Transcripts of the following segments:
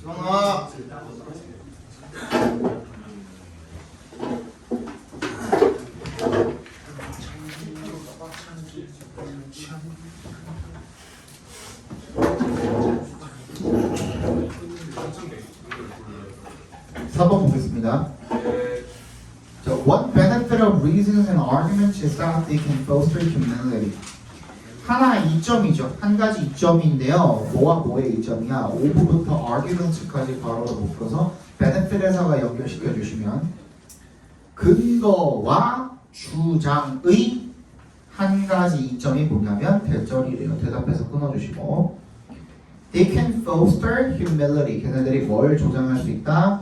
수영아. (4번) 보겠습니다. So, one benefit of reasons and arguments is that they can foster humility. 하나 이점이죠. 한 가지 이점인데요. 뭐와 뭐의 이점이야? 오브부터 arguments까지 바로로 묶어서 benefit에서가 연결시켜 주시면 근거와 주장의 한 가지 이점이 뭐냐면 대절이래요. 대답해서 끊어주시고 They can foster humility. 걔네들이 뭘 조장할 수 있다?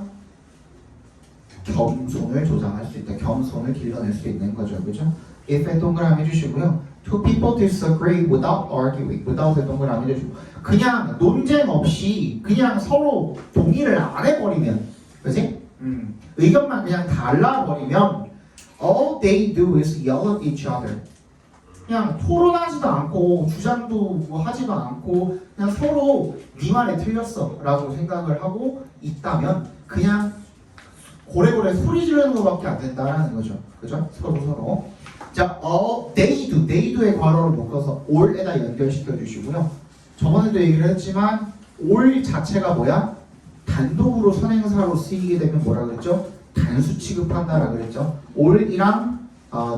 겸손을 조장할 수 있다. 겸손을 길러낼 수 있는 거죠. 그죠? if에 동그라미 해주시고요. Two people disagree without arguing. without에 동그라미 해주시고 그냥 논쟁 없이 그냥 서로 동의를 안 해버리면 그치? 의견만 그냥 달라버리면 all they do is yell at each other. 그냥 토론하지도 않고 주장도 뭐 하지도 않고 그냥 서로 네 말이 틀렸어 라고 생각을 하고 있다면 그냥 고래고래 소리 지르는 것밖에 안 된다라는 거죠. 그죠? 서로. 자, they do의 괄호를 묶어서 all에다 연결시켜 주시고요. 저번에도 얘기를 했지만 all 자체가 뭐야? 단독으로 선행사로 쓰이게 되면 뭐라 그랬죠? 단수 취급한다라 그랬죠. all이랑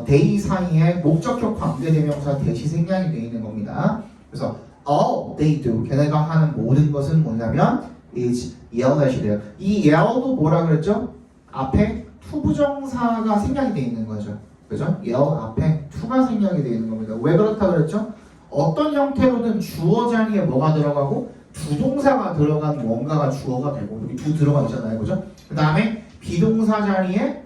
they 사이에 목적격 관계대명사 대시 생략이 되어 있는 겁니다. 그래서 all they do 걔네가 하는 모든 것은 뭐냐면 is yell at이래요. 이 yell도 뭐라 그랬죠? 앞에 투부정사가 생략이 되어 있는 거죠. 그죠? yell 앞에 to가 생략이 되어 있는 겁니다. 왜 그렇다 그랬죠? 어떤 형태로든 주어 자리에 뭐가 들어가고 주동사가 들어간 뭔가가 주어가 되고 여기 두 들어가 있잖아요. 그죠? 그 다음에 비동사 자리에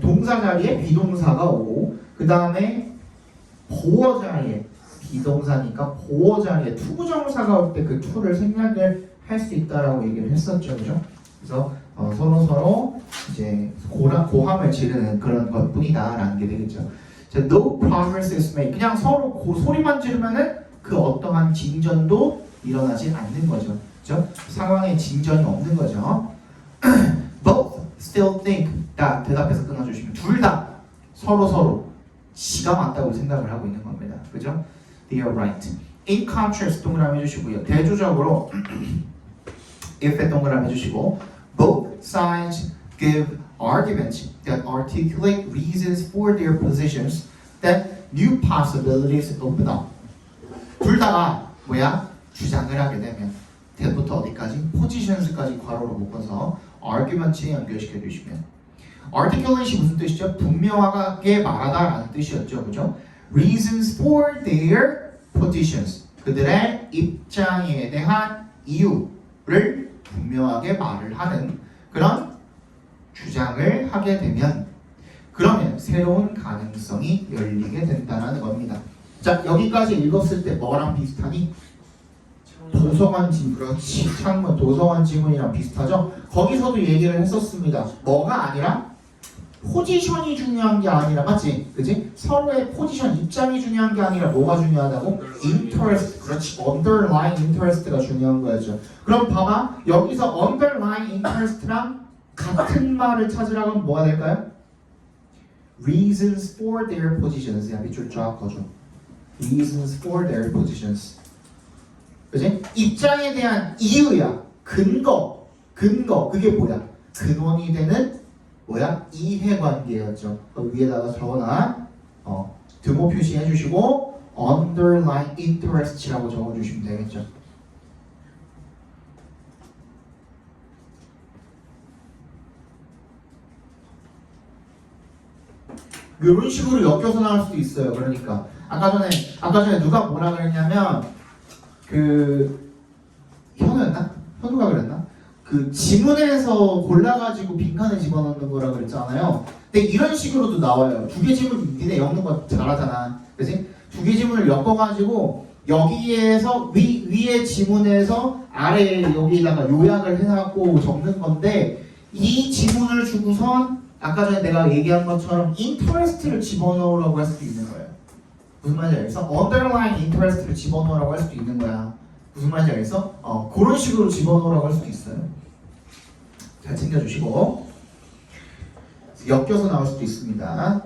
동사 자리에 비동사가 오고 그 다음에 보어 자리에 비동사니까 보어 자리에 투부정사가 올 때 그 to를 생략을 할 수 있다라고 얘기를 했었죠. 그죠? 그래서 서로 이제 고함을 지르는 그런 것뿐이다라는 게 되겠죠. 자, no progress is made. 그냥 서로 소리만 지르면은 그 어떠한 진전도 일어나지 않는 거죠. 그죠? 상황에 진전이 없는 거죠. Both still think that 대답해서 끊어주시면 둘 다 서로 지가 맞다고 생각을 하고 있는 겁니다. 그죠? They are right. In contrast 동그라미 해주시고요. 대조적으로 if에 동그라미 해주시고 Both sides give arguments that articulate reasons for their positions that new possibilities open up. 둘 다가 뭐야? 주장을 하게 되면 대부터 어디까지? positions까지 괄호로 묶어서 arguments에 연결시켜 주시면 articulate이 무슨 뜻이죠? 분명하게 말하다라는 뜻이었죠. 그죠? reasons for their positions 그들의 입장에 대한 이유를 분명하게 말을 하는 그런 주장을 하게 되면 그러면 새로운 가능성이 열리게 된다는 겁니다. 자, 여기까지 읽었을 때 뭐랑 비슷하니? 도서관 지문, 그렇지. 창문, 도서관 지문이랑 비슷하죠? 거기서도 얘기를 했었습니다. 뭐가 아니라 포지션이 중요한 게 아니라 맞지? 그지? 서로의 포지션, 입장이 중요한 게 아니라 뭐가 중요하다고? interest, 그렇지. underlying interest가 중요한 거였죠. 그럼 봐봐. 여기서 underlying interest랑 같은 말을 찾으라고 하면 뭐가 될까요? reasons for their positions. 야, 밑줄 쫙 꺼줘. reasons for their positions. 그지? 입장에 대한 이유야. 근거. 그게 뭐야? 근원이 되는 뭐야? 이해관계였죠. 위에다가 적어놔. 등호 표시해 주시고 underline interest라고 적어주시면 되겠죠. 이런 식으로 엮여서 나올 수도 있어요. 그러니까 아까 전에 누가 뭐라 그랬냐면 현우가 그랬나? 그 지문에서 골라가지고 빈칸에 집어넣는 거라 그랬잖아요. 근데 이런 식으로도 나와요. 두 개 지문 니네 엮는 거 잘하잖아. 그치? 두 개 지문을 엮어가지고 여기에서 위에 지문에서 아래 여기다가 요약을 해갖고 적는 건데 이 지문을 주고선 아까 전에 내가 얘기한 것처럼 interest를 집어넣으라고 할 수도 있는 거예요. 무슨 말인지 알겠어? underlying interest를 집어넣으라고 할 수도 있는 거야. 무슨 말인지 알겠어? 그런 식으로 집어넣으라고 할 수도 있어요. 잘 챙겨주시고 엮여서 나올 수도 있습니다.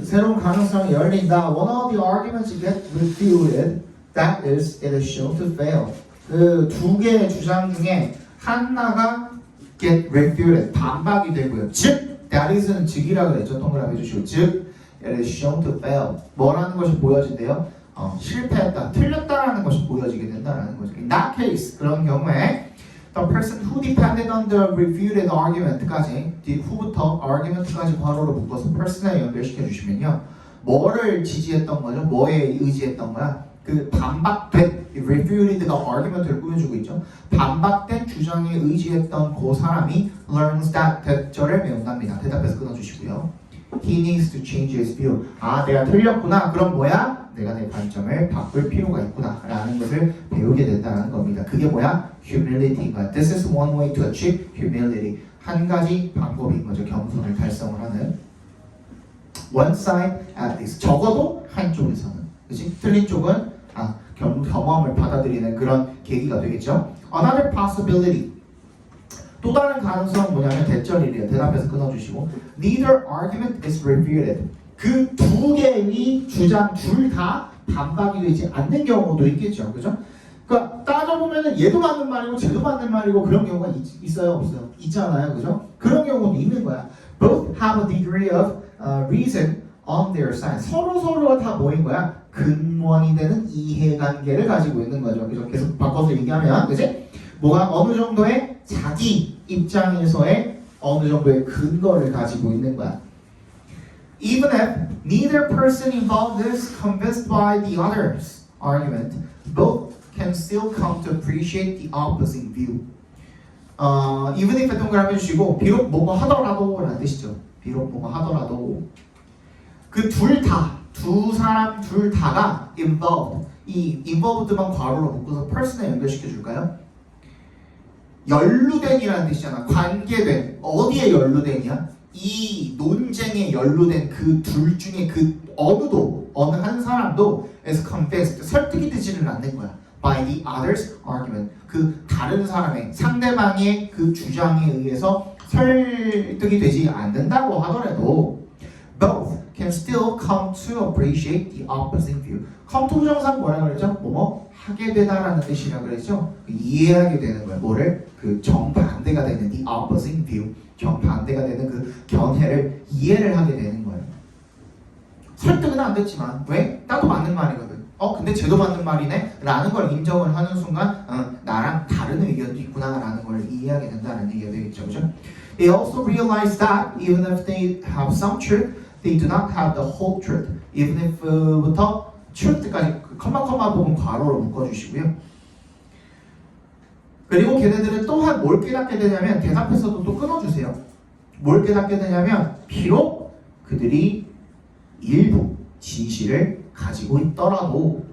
새로운 가능성이 열린다. One of the arguments get refuted. That is, it is shown to fail. 그 두 개의 주장 중에 하나가 get refuted. 반박이 되고요. 즉, that is는 즉이라고 그랬죠. 동그라미 해주시고 즉, it is shown to fail. 뭐라는 것이 보여진대요? 실패했다, 틀렸다라는 것이 보여지게 된다라는 거죠. In that case, 그런 경우에 the person who depended on the refuted argument까지 who부터 argument까지 괄호로 묶어서 person에 연결시켜 주시면요, 뭐를 지지했던 거죠? 뭐에 의지했던 거야? 그 반박된 refuted가 argument를 꾸며주고 있죠. 반박된 주장에 의지했던 그 사람이 learns that 대절을 배운답니다. 대답해서 끊어주시고요. He needs to change his view. 아, 내가 틀렸구나. 그럼 뭐야? 내가 내 관점을 바꿀 필요가 있구나 라는 것을 배우게 된다는 겁니다. 그게 뭐야? humility인가? This is one way to achieve humility. 한 가지 방법인 거죠. 겸손을 달성을 하는. One side at least. 적어도 한쪽에서는. 그치? 틀린 쪽은 경험을 받아들이는 그런 계기가 되겠죠. Another possibility. 또 다른 가능성은 뭐냐면 대절이래요. 대답해서 끊어주시고 Neither argument is refuted. 그 두 개의 주장 둘 다 반박이 되지 않는 경우도 있겠죠. 그죠? 그러니까 따져보면은 얘도 맞는 말이고 쟤도 맞는 말이고 그런 경우가 있어요? 없어요? 있잖아요. 그죠? 그런 경우도 있는 거야. Both have a degree of reason on their side. 서로가 다 뭐인 거야? 근원이 되는 이해관계를 가지고 있는 거죠. 그죠? 계속 바꿔서 얘기하면 그지? 뭐가 어느 정도의 자기 입장에서의 어느 정도의 근거를 가지고 있는 거야. Even if neither person involved is convinced by the other's argument, both can still come to appreciate the opposing view. Even if 동그라미 주시고 비록 뭐뭐 하더라도 라는 뜻이죠. 비록 뭐뭐 하더라도 그 두 사람 둘 다가 involved. 이 involved만 괄호로 묶어서 person에 연결시켜 줄까요? 연루된이라는 뜻이잖아. 관계된. 어디에 연루된이야? 이 논쟁에 연루된 그 둘 중에 그 어느 한 사람도 is convinced, 설득이 되지는 않는 거야. by the other's argument. 그 다른 사람의 상대방의 그 주장에 의해서 설득이 되지 않는다고 하더라도 both can still come to appreciate the opposing view. come to 부정사는 뭐라 그랬죠? 뭐뭐 하게 되다라는 뜻이라고 그랬죠? 이해하게 되는 거야. 뭐를? 그 정반대가 되는 the opposing view. 정반대가 되는 그 견해를 이해를 하게 되는 거예요. 설득은 안 됐지만 왜? 나도 맞는 말이거든. 근데 쟤도 맞는 말이네? 라는 걸 인정을 하는 순간 나랑 다른 의견도 있구나 라는 걸 이해하게 된다는 얘기가 되겠죠. 그죠? They also realize that even if they have some truth, they do not have the whole truth. Even if부터 truth까지 컴마 부분 괄호로 묶어주시고요. 그리고 걔네들은 또한 뭘 깨닫게 되냐면 대답해서도 또 끊어주세요. 뭘 깨닫게 되냐면 비록 그들이 일부 진실을 가지고 있더라도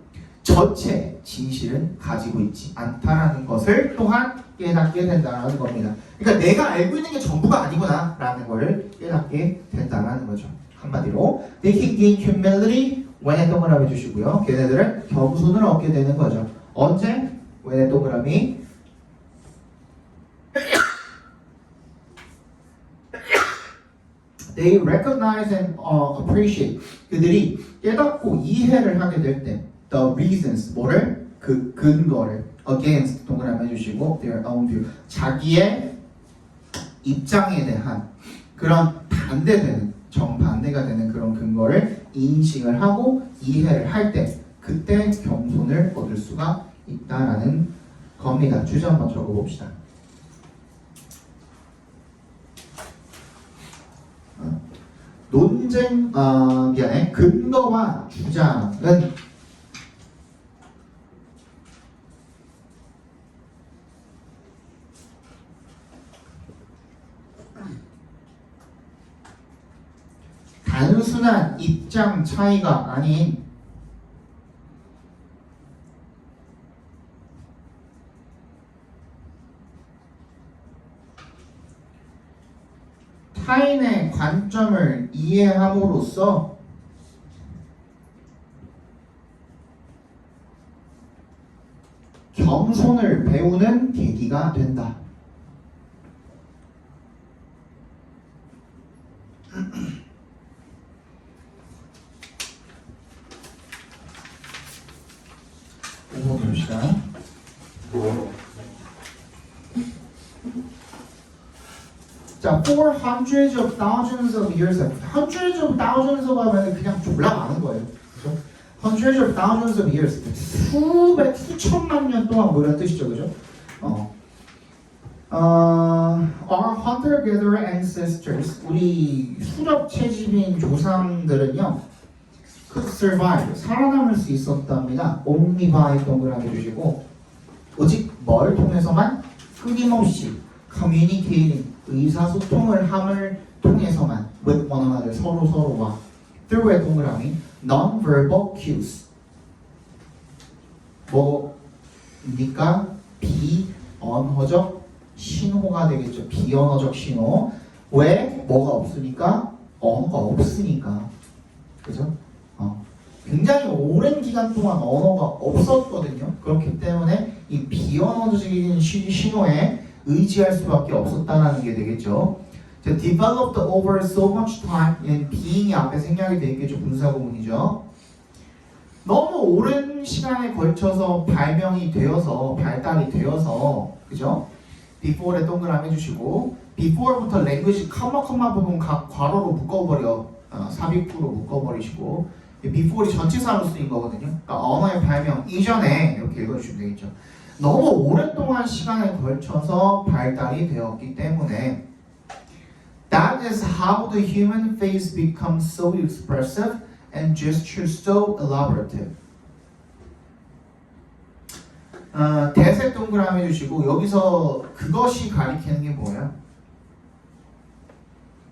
전체 진실은 가지고 있지 않다라는 것을 또한 깨닫게 된다는 겁니다. 그러니까 내가 알고 있는 게 전부가 아니구나 라는 것을 깨닫게 된다는 거죠. 한마디로 They can gain humility when의 동그라미 주시고요. 걔네들은 겸손을 얻게 되는 거죠. 언제? when의 동그라미 They recognize and appreciate. 그들이 깨닫고 이해를 하게 될 때, the reasons, 뭐를? 그 근거를 against 동그라미 해주시고 their own view. 자기의 입장에 대한 그런 반대되는 정반대가 되는 그런 근거를 인식을 하고 이해를 할 때, 그때 겸손을 얻을 수가 있다라는 겁니다. 주제 한번 적어봅시다. 논쟁, 근거와 주장은 단순한 입장 차이가 아닌 타인의 관점을 이해함으로써 겸손을 배우는 계기가 된다. 이거 봅시다. 자, for hundreds of thousands of years, hundreds of thousands of 하면 그냥 졸라 많은 거예요. 그죠? hundreds of thousands of years, 수백, 수천만 년 동안 뭐 이런 뜻이죠, 그죠? Our hunter-gatherer ancestors, 우리 수렵 채집인 조상들은요, could survive, 살아남을 수 있었답니다. only by 동그라미 주시고, 오직 뭘 통해서만? 끊임없이 communicating, 의사소통을 함을 통해서만 with one another, 서로와 through의 동그라미 non-verbal cues 뭐니까 비언어적 신호가 되겠죠. 비언어적 신호. 왜? 뭐가 없으니까? 언어가 없으니까. 그죠? 굉장히 오랜 기간 동안 언어가 없었거든요. 그렇기 때문에 이 비언어적인 신호에 의지할 수밖에 없었다는 게 되겠죠. developed over so much time, being이 앞에 생략이 되어 있겠죠. 분사구문이죠. 너무 오랜 시간에 걸쳐서 발명이 되어서 발달이 되어서 그죠? before에 동그라미 해주시고 before부터 language 커마 부분 각 괄호로 묶어버려 삽입구로 묶어버리시고 before이 전치사로 쓰인 거거든요. 그러니까 언어의 발명 이전에 이렇게 읽어주시면 되겠죠. 너무 오랫동안 시간에 걸쳐서 발달이 되었기 때문에 That is how the human face becomes so expressive and gestures so elaborative. 대세 동그라미 해주시고 여기서 그것이 가리키는 게 뭐예요?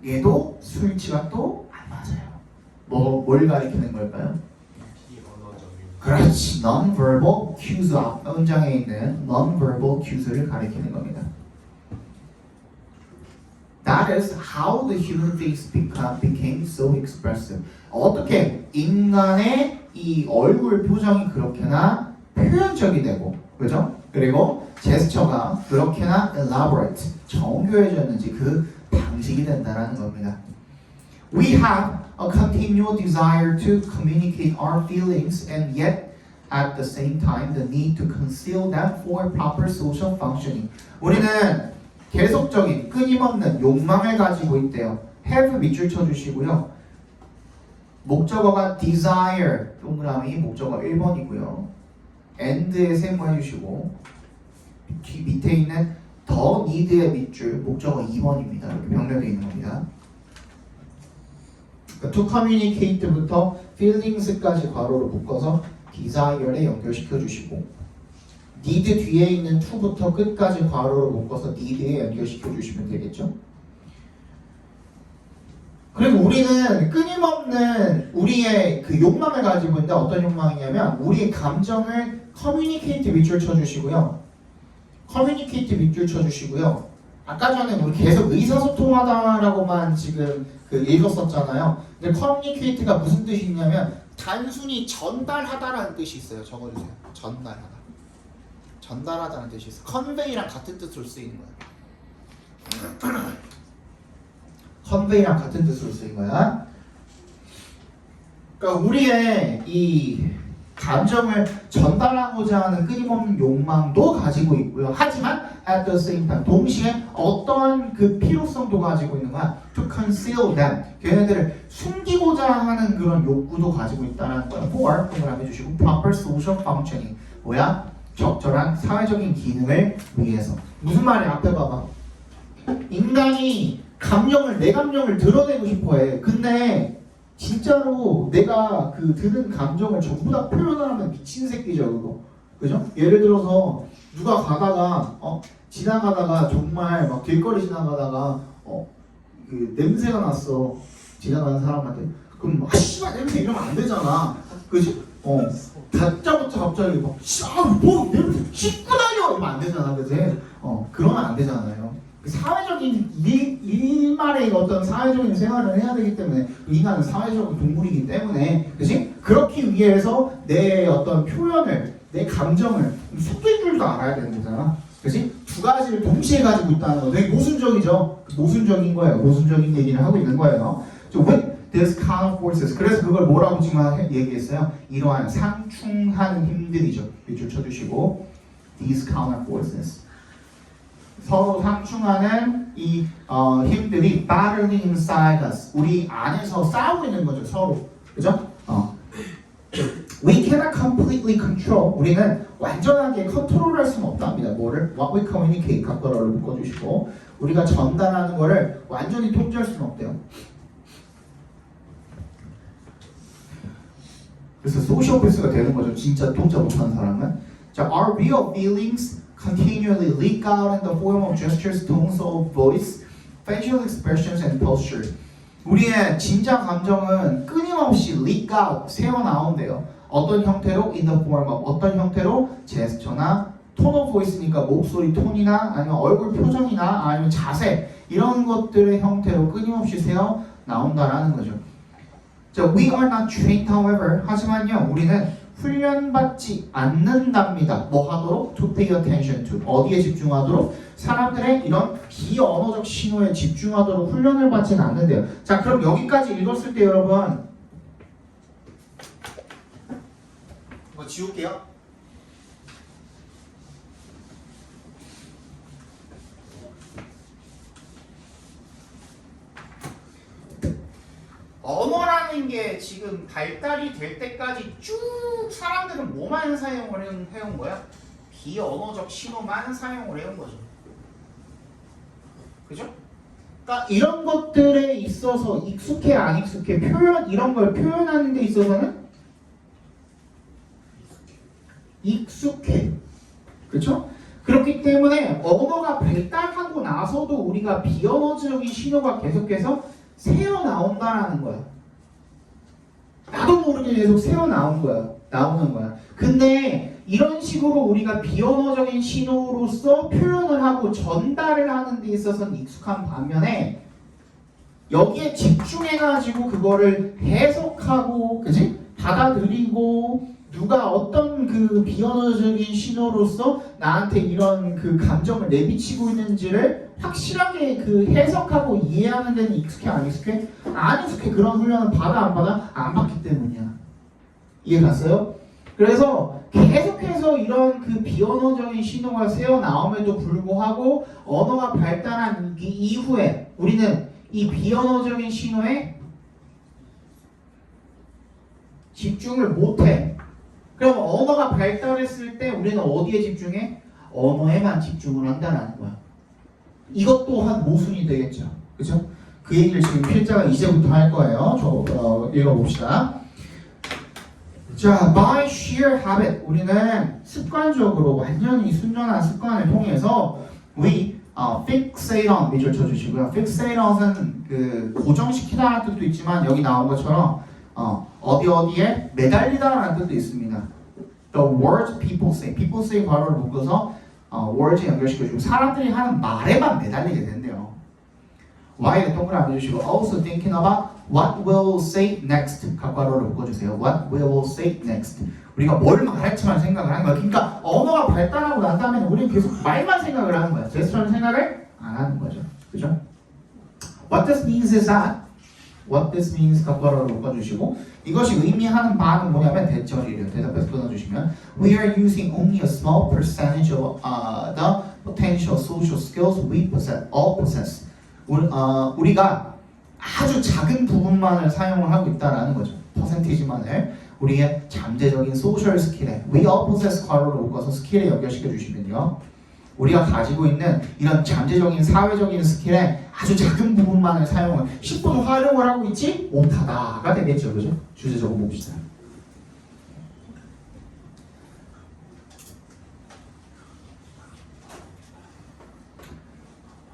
얘도 수일치가 또 안 맞아요. 뭘 가리키는 걸까요? 그렇지, non-verbal cues 앞 문장에 있는 non-verbal cues를 가리키는 겁니다. That is how the human face became so expressive. 어떻게 인간의 이 얼굴 표정이 그렇게나 표현적이 되고, 그죠? 그리고 제스처가 그렇게나 elaborate, 정교해졌는지 그 방식이 된다는 겁니다. We have a continual desire to communicate our feelings and yet at the same time the need to conceal them for proper social functioning. 우리는 계속적인 끊임없는 욕망을 가지고 있대요. have 밑줄 쳐주시고요. 목적어가 desire 동그라미 목적어 1번이고요. and에 세모해주시고 밑에 있는 the need의 밑줄 목적어 2번입니다. 이렇게 병렬되어 있는 겁니다. 그러니까 to communicate부터 feelings까지 괄호로 묶어서 desire에 연결시켜 주시고 need 뒤에 있는 to부터 끝까지 괄호로 묶어서 need에 연결시켜 주시면 되겠죠. 그리고 우리는 끊임없는 우리의 그 욕망을 가지고 있는데 어떤 욕망이냐면 우리의 감정을 communicate 밑줄 쳐주시고요. communicate 밑줄 쳐주시고요. 아까 전에 우리 계속 의사소통하다라고만 지금 읽었었잖아요. 근데 communicate가 무슨 뜻이 있냐면 단순히 전달하다라는 뜻이 있어요. 적어주세요. 전달하다는 뜻이 있어요. convey랑 같은 뜻으로 쓰이는 거예요. convey랑 같은 뜻으로 쓰인 거야. 그러니까 우리의 이 감정을 전달하고자 하는 끊임없는 욕망도 가지고 있고요. 하지만 at the same time 동시에 어떠한 그 필요성도 가지고 있는 거야. to conceal them. 걔네들을 숨기고자 하는 그런 욕구도 가지고 있다는 거야. for 동그라미 해주시고 proper social functioning. 뭐야? 적절한 사회적인 기능을 위해서. 무슨 말이야? 앞에 봐봐. 인간이 내 감정을 드러내고 싶어해. 근데 진짜로 내가 그 드는 감정을 전부 다 표현을 하면 미친 새끼죠, 그거. 그죠? 예를 들어서 누가 가다가 지나가다가 정말 막 길거리 지나가다가 그 냄새가 났어. 지나가는 사람한테. 그럼 씨발 냄새 이러면 안 되잖아. 그지? 다짜고짜 갑자기 막 뭐 냄새 씻고 다녀 이러면 안 되잖아, 그지? 그러면 안 되잖아요. 사회적인 일말의 어떤 사회적인 생활을 해야 되기 때문에 인간은 사회적인 동물이기 때문에 그치? 그렇기 위해서 내 어떤 표현을 내 감정을 섞일 줄도 알아야 되는 거잖아. 그치? 두 가지를 동시에 가지고 있다는 거 되게 모순적이죠. 모순적인 거예요. 모순적인 얘기를 하고 있는 거예요. with this kind of forces. 그래서 그걸 뭐라고 지금 얘기했어요? 이러한 상충하는 힘들이죠. 밑줄 쳐주시고 these kind of forces. 서로 상충하는 이 힘들이 battling inside us. 우리 안에서 싸우고 있는 거죠. 서로. 그죠? We cannot completely control. 우리는 완전하게 컨트롤할 수는 없답니다. 뭐를? What we communicate. 각도를 묶어주시고 우리가 전달하는 거를 완전히 통제할 수는 없대요. 그래서 소시오패스가 되는 거죠. 진짜 통제 못하는 사람은. 자, our real feelings continually leak out in the form of gestures, tones of voice, facial expressions, and posture. 우리의 진짜 감정은 끊임없이 leak out, 새어나온대요. 어떤 형태로? in the form of. 어떤 형태로? 제스처나 tone of voice니까 목소리 톤이나 아니면 얼굴 표정이나 아니면 자세 이런 것들의 형태로 끊임없이 새어나온다라는 거죠. 자, we are not trained, however. 하지만요, 우리는 훈련받지 않는답니다. 뭐 하도록? To pay attention to. 어디에 집중하도록? 사람들의 이런 비언어적 신호에 집중하도록 훈련을 받지는 않는데요. 자, 그럼 여기까지 읽었을 때 여러분 이거 지울게요. 언어라는 게 지금 발달이 될 때까지 쭉 사람들은 뭐만 사용을 해온 거야? 비언어적 신호만 사용을 해온 거죠. 그죠? 그러니까 이런 것들에 있어서 익숙해 안 익숙해 표현 이런 걸 표현하는 데 있어서는 익숙해. 그렇죠? 그렇기 때문에 언어가 발달하고 나서도 우리가 비언어적인 신호가 계속해서 새어 나온다라는 거야. 나도 모르게 계속 새어 나오는 거야. 근데 이런 식으로 우리가 비언어적인 신호로서 표현을 하고 전달을 하는 데 있어서는 익숙한 반면에 여기에 집중해가지고 그거를 해석하고, 그지? 받아들이고 누가 어떤 그 비언어적인 신호로서 나한테 이런 그 감정을 내비치고 있는지를 확실하게 그 해석하고 이해하는 데는 익숙해 안 익숙해? 안 익숙해. 그런 훈련은 받아 안 받아? 안 받기 때문이야. 이해 갔어요? 그래서 계속해서 이런 그 비언어적인 신호가 새어 나옴에도 불구하고 언어가 발달한 이후에 우리는 이 비언어적인 신호에 집중을 못해. 그럼 언어가 발달했을 때 우리는 어디에 집중해? 언어에만 집중을 한다는 거야. 이것 또한 모순이 되겠죠. 그렇죠? 그 얘기를 지금 필자가 이제부터 할 거예요. 읽어봅시다. 자, by sheer habit. 우리는 습관적으로 완전히 순전한 습관을 통해서 we fixate on. 밑줄 쳐주시고요. fixate on은 그 고정시키다라는 뜻도 있지만 여기 나온 것처럼 어디에 매달리다라는 뜻도 있습니다. The words people say. people say 괄호를 묶어서 words 연결시켜주고 사람들이 하는 말에만 매달리게 된대요. Y를 동그라미 해주시고 also thinking about what we'll say next. 괄호를 묶어주세요. What we will say next. 우리가 뭘 말할지만 생각을 하는 거야. 그러니까 언어가 발달하고 난 다음에 우리는 계속 말만 생각을 하는 거야. 제스처는 생각을 안 하는 거죠. 그죠? What this means is that What this means 괄호를 묶어주시고 이것이 의미하는 바는 뭐냐면 대절이래요. 대답해서 끊어주시면 We are using only a small percentage of the potential social skills we all possess. 우리가 아주 작은 부분만을 사용을 하고 있다라는 거죠. 퍼센티지만을 우리의 잠재적인 소셜 스킬에 We all possess 괄호를 묶어서 스킬에 연결시켜 주시면요. 우리가 가지고 있는 이런 잠재적인 사회적인 스킬의 아주 작은 부분만을 사용을 10분 활용을 하고 있지 못하다가 되겠죠. 그죠? 주제 적어봅시다.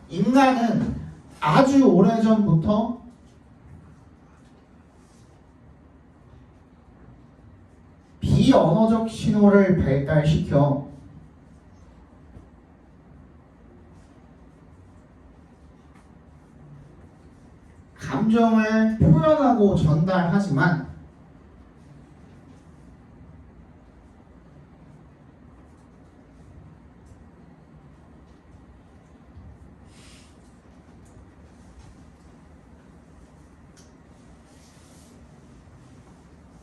인간은 아주 오래전부터 비언어적 신호를 발달시켜 감정을 표현하고 전달하지만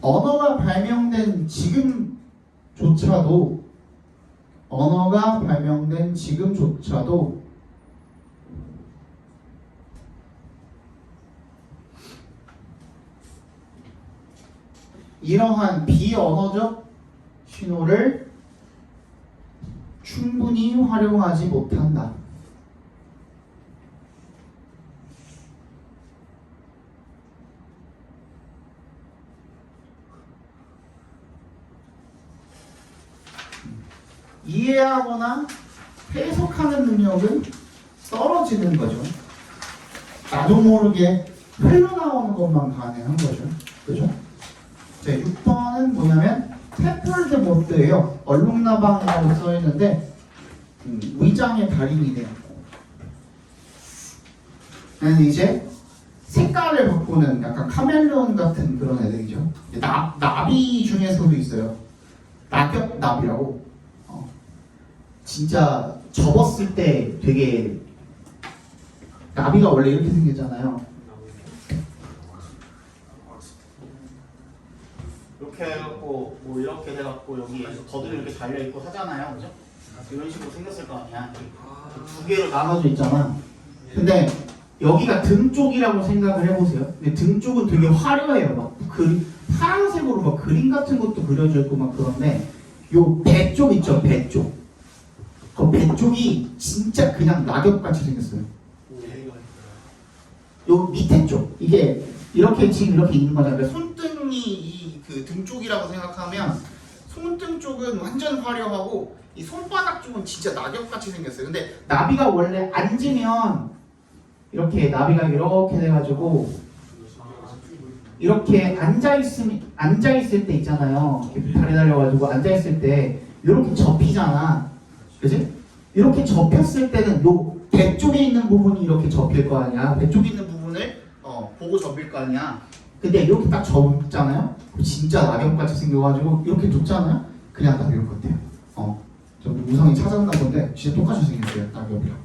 언어가 발명된 지금조차도 이러한 비언어적 신호를 충분히 활용하지 못한다. 이해하거나 해석하는 능력은 떨어지는 거죠. 나도 모르게 흘러나오는 것만 가능한 거죠. 그죠? 자, 6번은 뭐냐면 테플드 모드예요. 얼룩나방이라고 써있는데 위장의 달인이네요. 이제 색깔을 바꾸는 약간 카멜레온 같은 그런 애들이죠. 나비 중에서도 있어요. 낙엽나비라고. 진짜 접었을 때 되게 나비가 원래 이렇게 생겼잖아요. 이렇게 해갖고 뭐 이렇게 해갖고 여기 거들이 이렇게 달려 있고 하잖아요, 그죠? 이런 식으로 생겼을 거 아니야. 두 개로 나눠져 있잖아. 근데 여기가 등 쪽이라고 생각을 해보세요. 근데 등 쪽은 되게 화려해요. 막 파란색으로 막 그림 같은 것도 그려져 있고 막 그런데 요 배 쪽 있죠, 배 쪽. 그 배 쪽이 진짜 그냥 낙엽같이 생겼어요. 요 밑에 쪽 이게 이렇게 지금 이렇게 있는 거잖아요. 손등이 그 등 쪽이라고 생각하면 손등 쪽은 완전 화려하고 이 손바닥 쪽은 진짜 낙엽같이 생겼어요. 근데 나비가 원래 앉으면 이렇게 나비가 이렇게 돼가지고 이렇게 앉아 있을 때 있잖아요. 이렇게 다리 달려가지고 앉아 있을 때 이렇게 접히잖아. 그지? 이렇게 접혔을 때는 요 배 쪽에 있는 부분이 이렇게 접힐 거 아니야. 배 쪽에 있는 부분을 보고 접힐 거 아니야. 근데 이렇게 딱 접잖아요. 진짜 낙엽같이 생겨가지고 이렇게 뒀잖아요. 그냥 낙엽 같아요. 좀 우성이 찾았나 본데 진짜 똑같이 생겼어요. 낙엽이랑.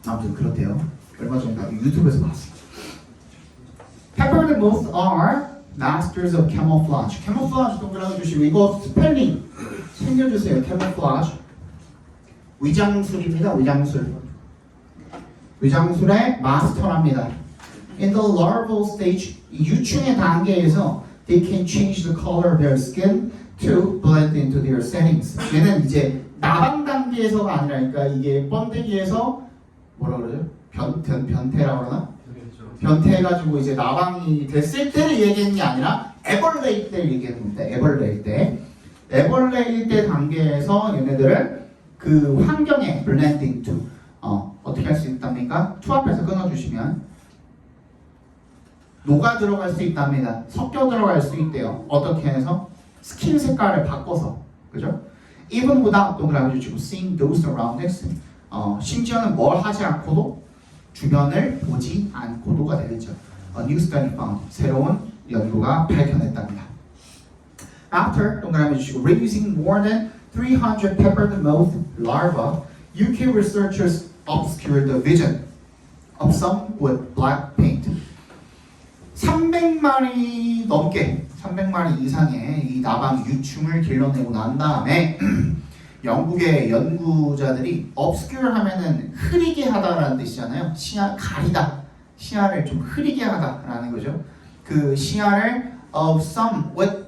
아무튼 그렇대요. 얼마 전에 나 유튜브에서 봤어요. Pepper the Moth are masters of camouflage. camouflage 동그라미 주시고 이거 스펠링 챙겨주세요. camouflage. 위장술입니다. 위장술의 마스터랍니다. In the larval stage, 유충의 단계에서 they can change the color of their skin to blend into their settings. 얘는 이제 나방 단계에서가 아니라니까 이게 번데기에서 뭐라 그러죠? 변태라고 그러나? 변태해가지고 이제 나방이 됐을 때를 얘기하는 게 아니라 애벌레일 때를 얘기하는 겁니다. 애벌레일 때 단계에서 얘네들을 그 환경에 blending to 어떻게 할 수 있답니까? to 앞에서 끊어주시면 녹아 들어갈 수 있답니다. 섞여 들어갈 수 있대요. 어떻게 해서? 스킨 색깔을 바꿔서, 그죠? Even without 동그라미 주시고 seeing those surroundings, 심지어는 뭘 하지 않고도 주변을 보지 않고도가 되겠죠. A new study found, 새로운 연구가 밝혀냈답니다. After 동그라미 주시고 raising more than 300 pepper the moth larvae, UK researchers obscured the vision of some with black paint. 300마리 넘게 300마리 이상의 이 나방 유충을 길러내고 난 다음에 영국의 연구자들이 obscure 하면은 흐리게 하다라는 뜻이잖아요. 가리다. 시야를 좀 흐리게 하다라는 거죠. 그 시야를 of some with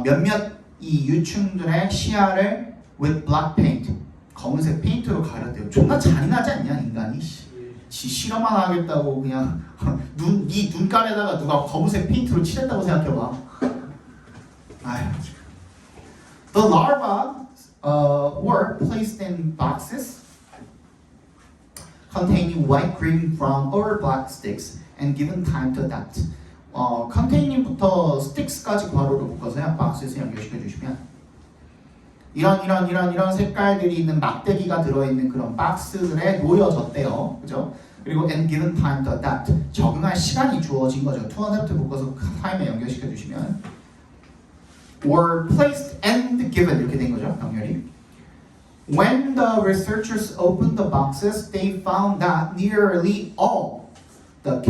몇몇 이 유충들의 시야를 with black paint 검은색 페인트로 가렸대요. 존나 잔인하지 않냐 인간이. 지 실험만 하겠다고 그냥 네 눈깔에다가 누가 검은색 페인트로 칠했다고 생각해봐. 아휴. The larvae were placed in boxes containing white, green, brown, or black sticks and given time to adapt. 컨테이닝부터 스틱스까지 괄호로 묶어서요. 박스에서 연결시켜 주시면 이런 색깔들이 있는 막대기가 들어있는 그런 박스들에 놓여졌대요. 그죠? 그리고 and given time to adapt. 적응할 시간이 주어진 거죠. to adapt 묶어서 타임에 연결시켜 주시면 were placed and given 이렇게 된 거죠. 연결이. When the researchers opened the boxes, they found that nearly all the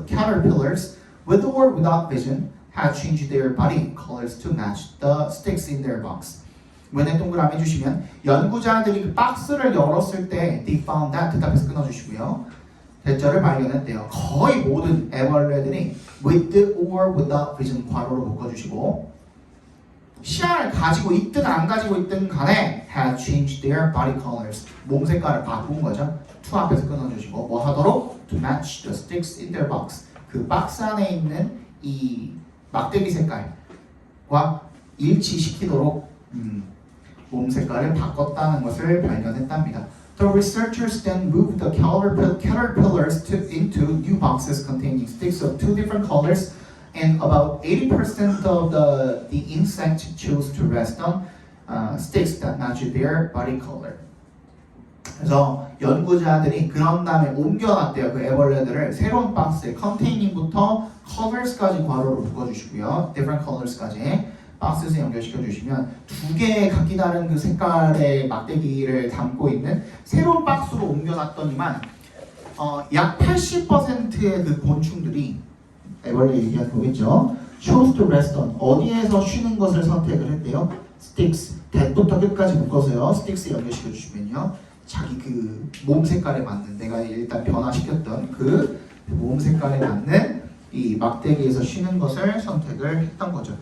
caterpillars, with or without vision, had changed their body colors to match the sticks in their box. 문에 동그라미 주시면 연구자들이 그 박스를 열었을 때 they found that 대답해서 끊어주시고요. 대절을 발견했대요. 거의 모든 애벌레들이 with or without vision 괄호로 묶어주시고 시야를 가지고 있든 안 가지고 있든 간에 had changed their body colors 몸 색깔을 바꾼 거죠. to 앞에서 끊어주시고 뭐 하도록 to match the sticks in their box 그 박스 안에 있는 이 막대기 색깔과 일치시키도록 몸 색깔을 바꿨다는 것을 발견했답니다. The researchers then moved the caterpillars into new boxes containing sticks of two different colors, and about 80% of the insect chose to rest on sticks that matched their body color. 그래서 연구자들이 그런 다음에 옮겨놨대요. 그 애벌레들을 새로운 박스에 containing-부터 colors까지 괄호로 묶어주시고요. different colors까지 박스에서 연결시켜 주시면 두 개의 각기 다른 그 색깔의 막대기를 담고 있는 새로운 박스로 옮겨놨더니만 약 80%의 그 곤충들이 애벌레 얘기하는 거겠죠. chose to rest on 어디에서 쉬는 것을 선택을 했대요. sticks 대부터 끝까지 묶어서요. sticks에 연결시켜 주시면요. 자기 그 몸 색깔에 맞는 내가 일단 변화시켰던 그 몸 색깔에 맞는 이 막대기에서 쉬는 것을 선택을 했던 거죠.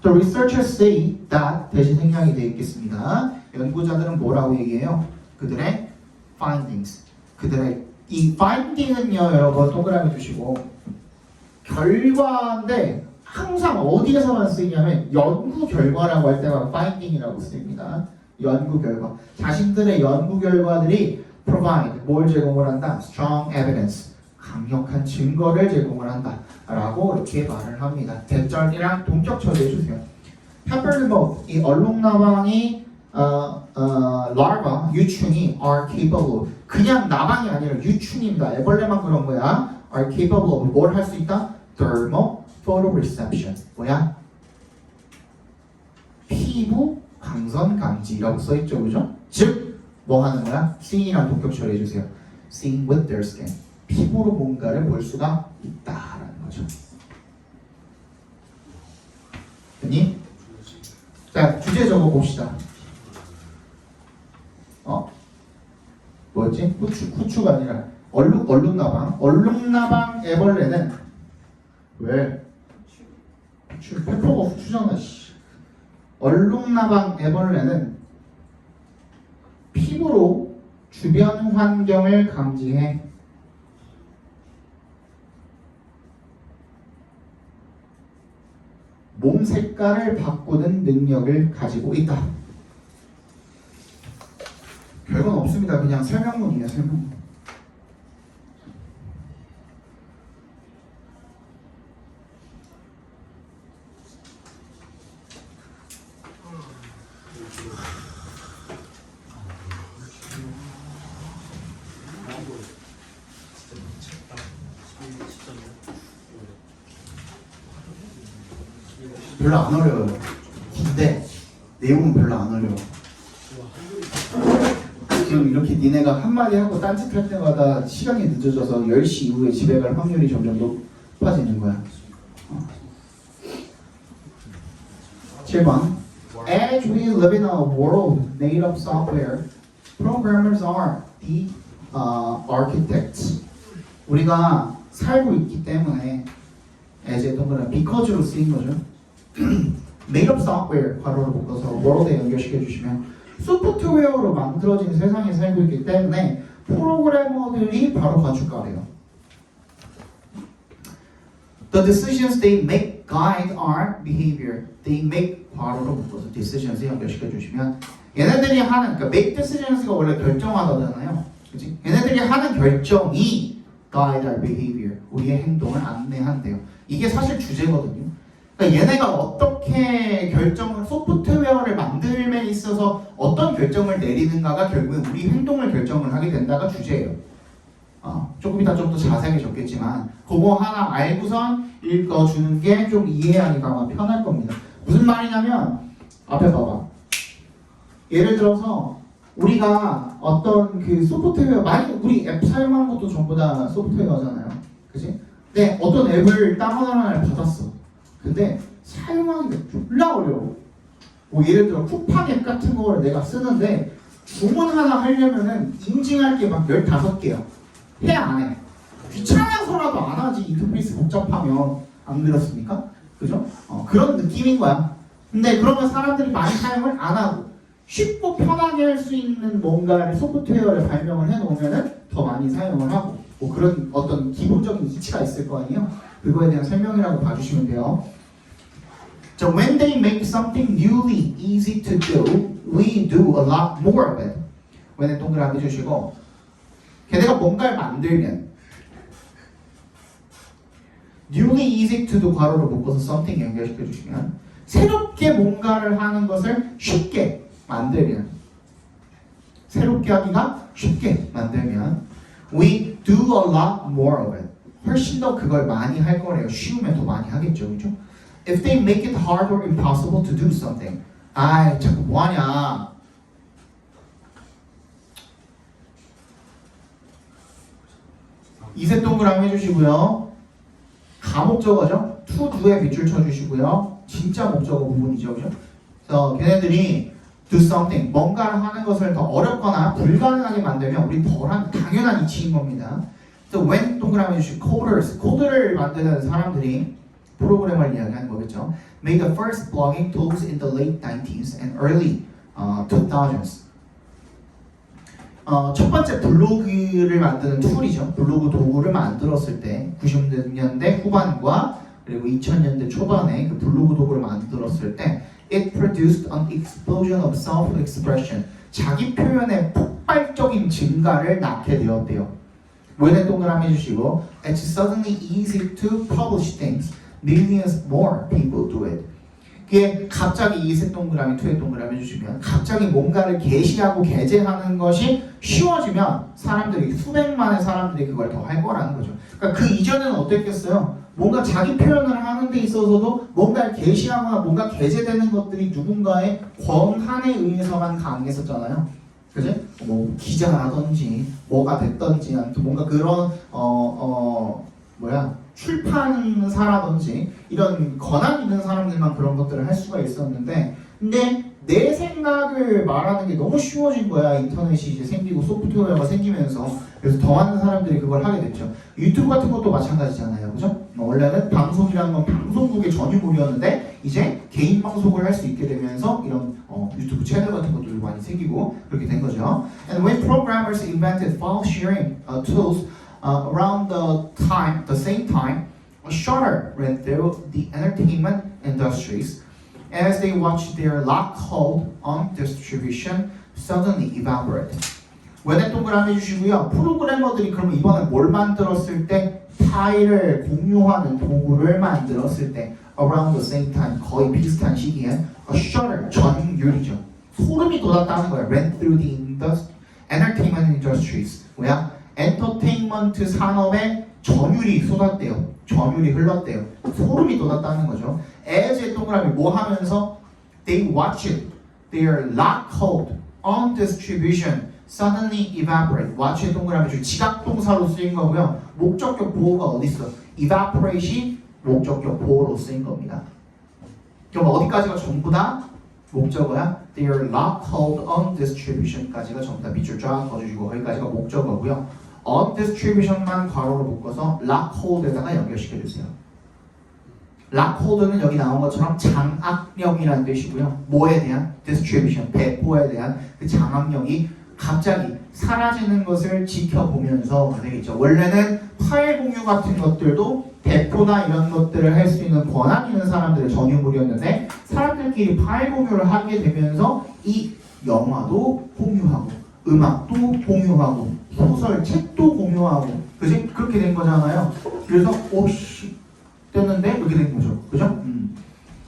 The researchers say that 대신 생략이 되어 있겠습니다. 연구자들은 뭐라고 얘기해요? 그들의 findings. 그들의 이 finding은요, 여러분 동그라미 주시고 결과인데 항상 어디에서만 쓰이냐면 연구 결과라고 할 때만 finding이라고 쓰입니다. 연구 결과. 자신들의 연구 결과들이 provide 뭘 제공을 한다? strong evidence. 강력한 증거를 제공을 한다 라고 이렇게 말을 합니다. 대절이랑 동격 처리해 주세요. 페퍼리모 이 얼룩나방이 larva 유충이 are capable 그냥 나방이 아니라 유충입니다. 애벌레만 그런 거야. are capable of 뭘 할 수 있다? thermal photoreception 뭐야? 피부 광선 감지라고 써있죠, 그죠? 즉 뭐 하는 거야? seeing이랑 동격 처리해 주세요. seeing with their skin 피부로 뭔가를 볼 수가 있다라는 거죠. 됐니? 자, 주제 적어 봅시다. 뭐였지? 후추가 아니라 얼룩나방 애벌레는 왜? 후추, 페퍼가 후추잖아. 씨. 얼룩나방 애벌레는 피부로 주변 환경을 감지해 몸 색깔을 바꾸는 능력을 가지고 있다. 별건 없습니다. 그냥 설명문이에요. 설명문. 별로 안 어려워요. 근데 내용은 별로 안 어려워. 지금 이렇게 니네가 한마디 하고 딴짓할 때마다 시간이 늦어져서 10시 이후에 집에 갈 확률이 점점 높아지는 거야. 7번 As we live in a world made of software, programmers are the architects. 우리가 살고 있기 때문에 as의 동그란 because로 쓰인 거죠. made of software 괄호를 묶어서 world에 연결시켜 주시면 소프트웨어로 만들어진 세상에 살고 있기 때문에 프로그래머들이 바로 건축가래요. The decisions they make guide our behavior. They make 괄호로 묶어서 decisions에 연결시켜 주시면 얘네들이 하는 그러니까 make decisions가 원래 결정하다잖아요. 그치? 얘네들이 하는 결정이 guide our behavior. 우리의 행동을 안내한대요. 이게 사실 주제거든요. 그러니까 얘네가 어떻게 결정을 소프트웨어를 만들면 있어서 어떤 결정을 내리는가가 결국에 우리 행동을 결정을 하게 된다가 주제예요. 조금 이따 좀 더 자세하게 적겠지만 그거 하나 알고선 읽어주는 게 좀 이해하기가 아마 편할 겁니다. 무슨 말이냐면 앞에 봐봐. 예를 들어서 우리가 어떤 그 소프트웨어 많이 우리 앱 사용하는 것도 전부 다 소프트웨어잖아요. 그치? 근데 어떤 앱을 다운로드를 받았어. 근데 사용하기가 졸라 어려워. 뭐 예를 들어 쿠팡 앱 같은 거를 내가 쓰는데 주문 하나 하려면은 인증할 게 막 15개야. 해 안 해? 귀찮아서라도 안 하지. 인터페이스 복잡하면. 안 그렇습니까? 그죠? 그런 느낌인 거야. 근데 그러면 사람들이 많이 사용을 안 하고 쉽고 편하게 할 수 있는 뭔가를 소프트웨어를 발명을 해놓으면은 더 많이 사용을 하고 뭐 그런 어떤 기본적인 이치가 있을 거 아니에요? 그거에 대한 설명이라고 봐주시면 돼요. So when they make something newly easy to do, we do a lot more of it. when에 동그라미 주시고 걔네가 뭔가를 만들면 newly easy to do 괄호로 묶어서 something 연결시켜 주시면 새롭게 뭔가를 하는 것을 쉽게 만들면 새롭게 하기가 쉽게 만들면 we do a lot more of it. 훨씬 더 그걸 많이 할 거래요. 쉬우면 더 많이 하겠죠. 그죠? If they make it hard or impossible to do something. 아이 자꾸 뭐하냐. 이세 동그라미 해주시고요. 가목적어죠. to do에 밑줄 쳐주시고요. 진짜 목적어 부분이죠. 그죠? 그래서 걔네들이 do something, 뭔가를 하는 것을 더 어렵거나 불가능하게 만들면 우리 덜한 당연한 이치인 겁니다. 그래서 when 동그라미 해주시고 coders, 코드를 만드는 사람들이 프로그램을 이야기하는 거겠죠. Made the first blogging tools in the late 90s and early 2000s. 첫 번째 블로그를 만드는 툴이죠. 블로그 도구를 만들었을 때 90년대 후반과 그리고 2000년대 초반에 그 블로그 도구를 만들었을 때 it produced an explosion of self-expression. 자기 표현의 폭발적인 증가를 낳게 되었대요. when에 동그라미 해주시고 it's suddenly easy to publish things. Millions more people do it. 그게 갑자기 이세 동그라미, 투의 동그라미 해주시면 갑자기 뭔가를 게시하고 게재하는 것이 쉬워지면 사람들이 수백만의 사람들이 그걸 더 할 거라는 거죠. 그러니까 그 이전에는 어땠겠어요? 뭔가 자기 표현을 하는 데 있어서도 뭔가를 게시하거나 뭔가 게재되는 것들이 누군가의 권한에 의해서만 가능했었잖아요. 그지? 뭐 기자라든지 뭐가 됐든지 아무튼 뭔가 그런 출판사라든지 이런 권한 있는 사람들만 그런 것들을 할 수가 있었는데 근데 내 생각을 말하는 게 너무 쉬워진 거야. 인터넷이 이제 생기고 소프트웨어가 생기면서 그래서 더 많은 사람들이 그걸 하게 됐죠. 유튜브 같은 것도 마찬가지잖아요. 그죠? 원래는 방송이라는 건 방송국의 전유물이었는데 이제 개인 방송을 할 수 있게 되면서 이런 유튜브 채널 같은 것들이 많이 생기고 그렇게 된 거죠. And when programmers invented file sharing tools around the same time, a shudder ran through the entertainment industries as they watched their lock-hold on distribution suddenly evaporate. when에 동그라미 해주시고요. 프로그래머들이 그러면 이번에 뭘 만들었을 때 파일을 공유하는 도구를 만들었을 때 around the same time 거의 비슷한 시기에 a shudder 전율이죠. 소름이 돋았다는 거예요. ran through the entertainment industries. 뭐야? 엔터테인먼트 산업에 전율이 쏟았대요. 전율이 흘렀대요. 소름이 돋았다는 거죠. as의 동그라미 뭐 하면서 they watched their lock-hold on distribution suddenly evaporate. watch의 동그라미 중 지각동사로 쓰인 거고요. 목적격 보호가 어디 있어? evaporate이 목적격 보호로 쓰인 겁니다. 그럼 어디까지가 전부 다 목적어야? their lock-hold on distribution까지가 전부 다 밑줄 쫙 꺼주시고 거기까지가 목적어고요. on distribution만 괄호로 묶어서 lock-hold에다가 연결시켜주세요. lock-hold는 여기 나온 것처럼 장악력이라는 뜻이고요. 뭐에 대한? distribution, 배포에 대한 그 장악력이 갑자기 사라지는 것을 지켜보면서 되겠죠. 원래는 파일 공유 같은 것들도 배포나 이런 것들을 할 수 있는 권한 있는 사람들의 전유물이었는데 사람들끼리 파일 공유를 하게 되면서 이 영화도 공유하고 음악도 공유하고 소설, 책도 공유하고 그지? 그렇게 된 거잖아요. 그래서 오씨 됐는데 그렇게 된 거죠. 그죠?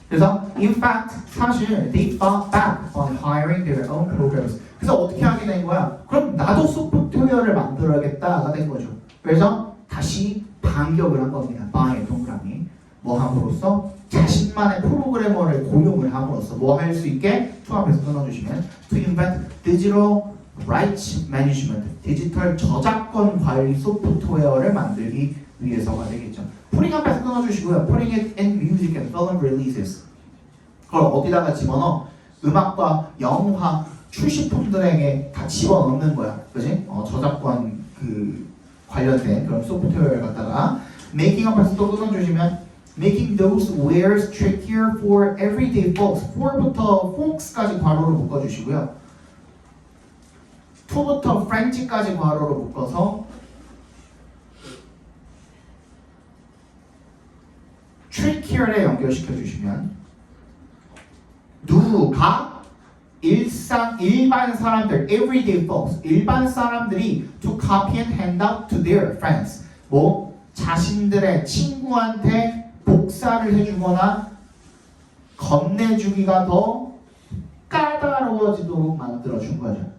그래서 in fact 사실 they fought back on hiring their own programs. 그래서 어떻게 하게 된 거야? 그럼 나도 소프트웨어를 만들어야겠다가 된 거죠. 그래서 다시 반격을 한 겁니다. 바의 동그라미 뭐 함으로써 자신만의 프로그래머를 고용을 함으로써 뭐 할 수 있게 to 앞에서 끊어주시면 to invent digital rights management 디지털 저작권 관리 소프트웨어를 만들기 위해서가 되겠죠. putting 앞에서 끊어주시고요. putting it in music and film releases. 그걸 어디다가 집어넣어? 음악과 영화 출시품들에게 다 집어넣는 거야. 그지? 저작권 관련된 그런 소프트웨어를 갖다가 making 앞에서 또 끊어주시면 making those wares trickier for everyday folks. for부터 folks까지 괄호로 묶어주시고요. to부터 French까지 괄호로 묶어서 trickier에 연결시켜 주시면 누가 일반 사람들, everyday folks, 일반 사람들이 to copy and hand out to their friends. 자신들의 친구한테 복사를 해주거나 건네주기가 더 까다로워지도록 만들어준 거죠.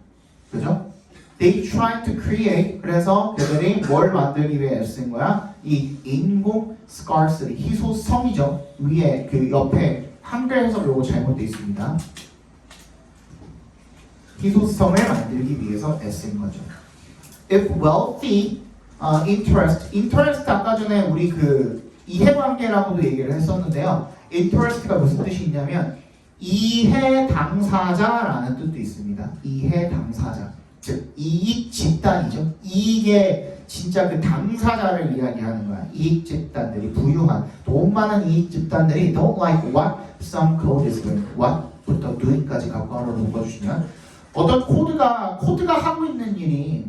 그죠? They try to create. 그래서 그들이 뭘 만들기 위해 쓴 거야? 이 인공 scarcity, 희소성이죠. 위에 옆에 한글 해석 요거 잘못되어 있습니다. 희소성을 만들기 위해서 애쓴 거죠. If wealthy, interest 아까 전에 우리 이해관계라고도 얘기를 했었는데요. interest가 무슨 뜻이 있냐면 이해 당사자라는 뜻도 있습니다. 이해 당사자, 즉 이익 집단이죠. 이익의 진짜 당사자를 이야기하는 거야. 이익 집단들이 부유한 돈 많은 이익 집단들이 don't like what some code is doing. what부터 doing까지 갖고 하러 묶어주시면 어떤 코드가 하고 있는 일이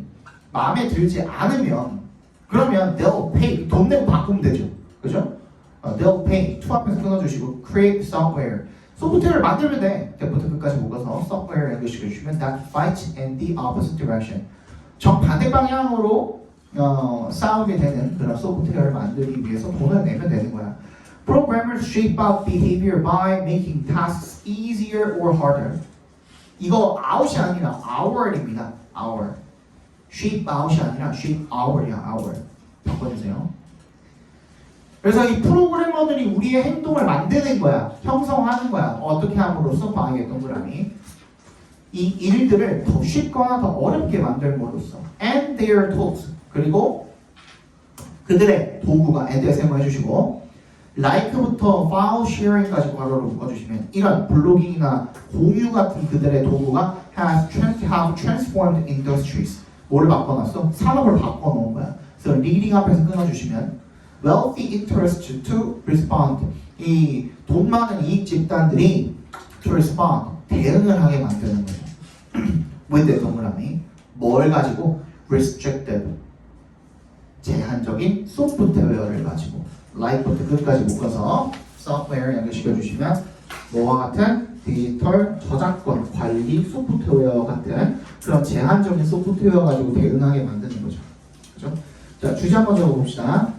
마음에 들지 않으면 그러면 they'll pay, 돈 내고 바꾸면 되죠. 그죠? they'll pay, to 앞에서 끊어주시고 create software, 소프트웨어를 만들면 돼. 때부터 끝까지 묶어서 software 연결시켜주시면 that fights in the opposite direction, 정반대 방향으로 싸우게 되는 그런 소프트웨어를 만들기 위해서 돈을 내면 되는 거야. Programmers shape out behavior by making tasks easier or harder. 이거 out이 아니라 hour입니다. hour. shape out이 아니라 shape hour이야. hour. 바꿔주세요. 그래서 이 프로그래머들이 우리의 행동을 만드는 거야. 형성하는 거야. 어떻게 함으로써 방해 동그라미. 이 일들을 더 쉽거나 더 어렵게 만들므로써. And their tools. 그리고 그들의 도구가 and에서 해주시고 like부터 file sharing까지 괄호로 묶어주시면 이런 블로깅이나 공유 같은 그들의 도구가 have transformed industries. 뭐를 바꿔놨어? 산업을 바꿔놓은 거야. 그래서 reading 앞에서 끊어주시면 wealthy interest to respond. 이 돈 많은 이익 집단들이 to respond. 대응을 하게 만드는 거죠. with the 동그라미. 뭘 가지고? restricted. 제한적인 소프트웨어를 가지고 like부터 끝까지 묶어서 software 연결시켜주시면 뭐와 같은 디지털 저작권 관리 소프트웨어 같은 그런 제한적인 소프트웨어 가지고 대응하게 만드는 거죠. 그죠? 자, 주제 한번 적어봅시다.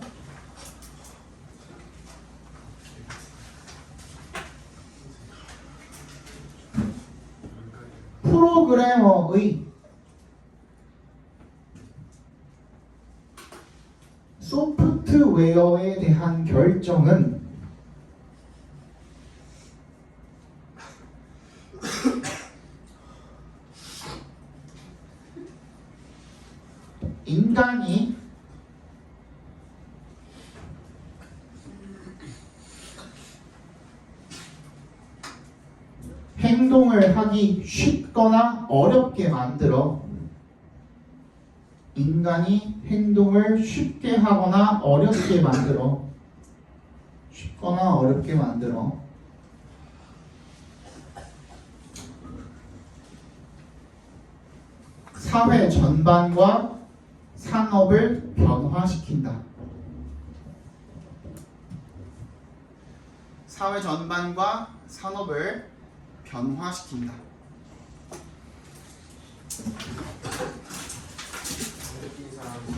프로그래머의 소프트웨어에 대한 결정은 인간이 행동을 하기 쉽거나 어렵게 만들어 인간이 행동을 쉽게 하거나 어렵게 만들어 쉽거나 어렵게 만들어 사회 전반과 산업을 변화시킨다. 사회 전반과 산업을 변화시킨다. 느낀 사람이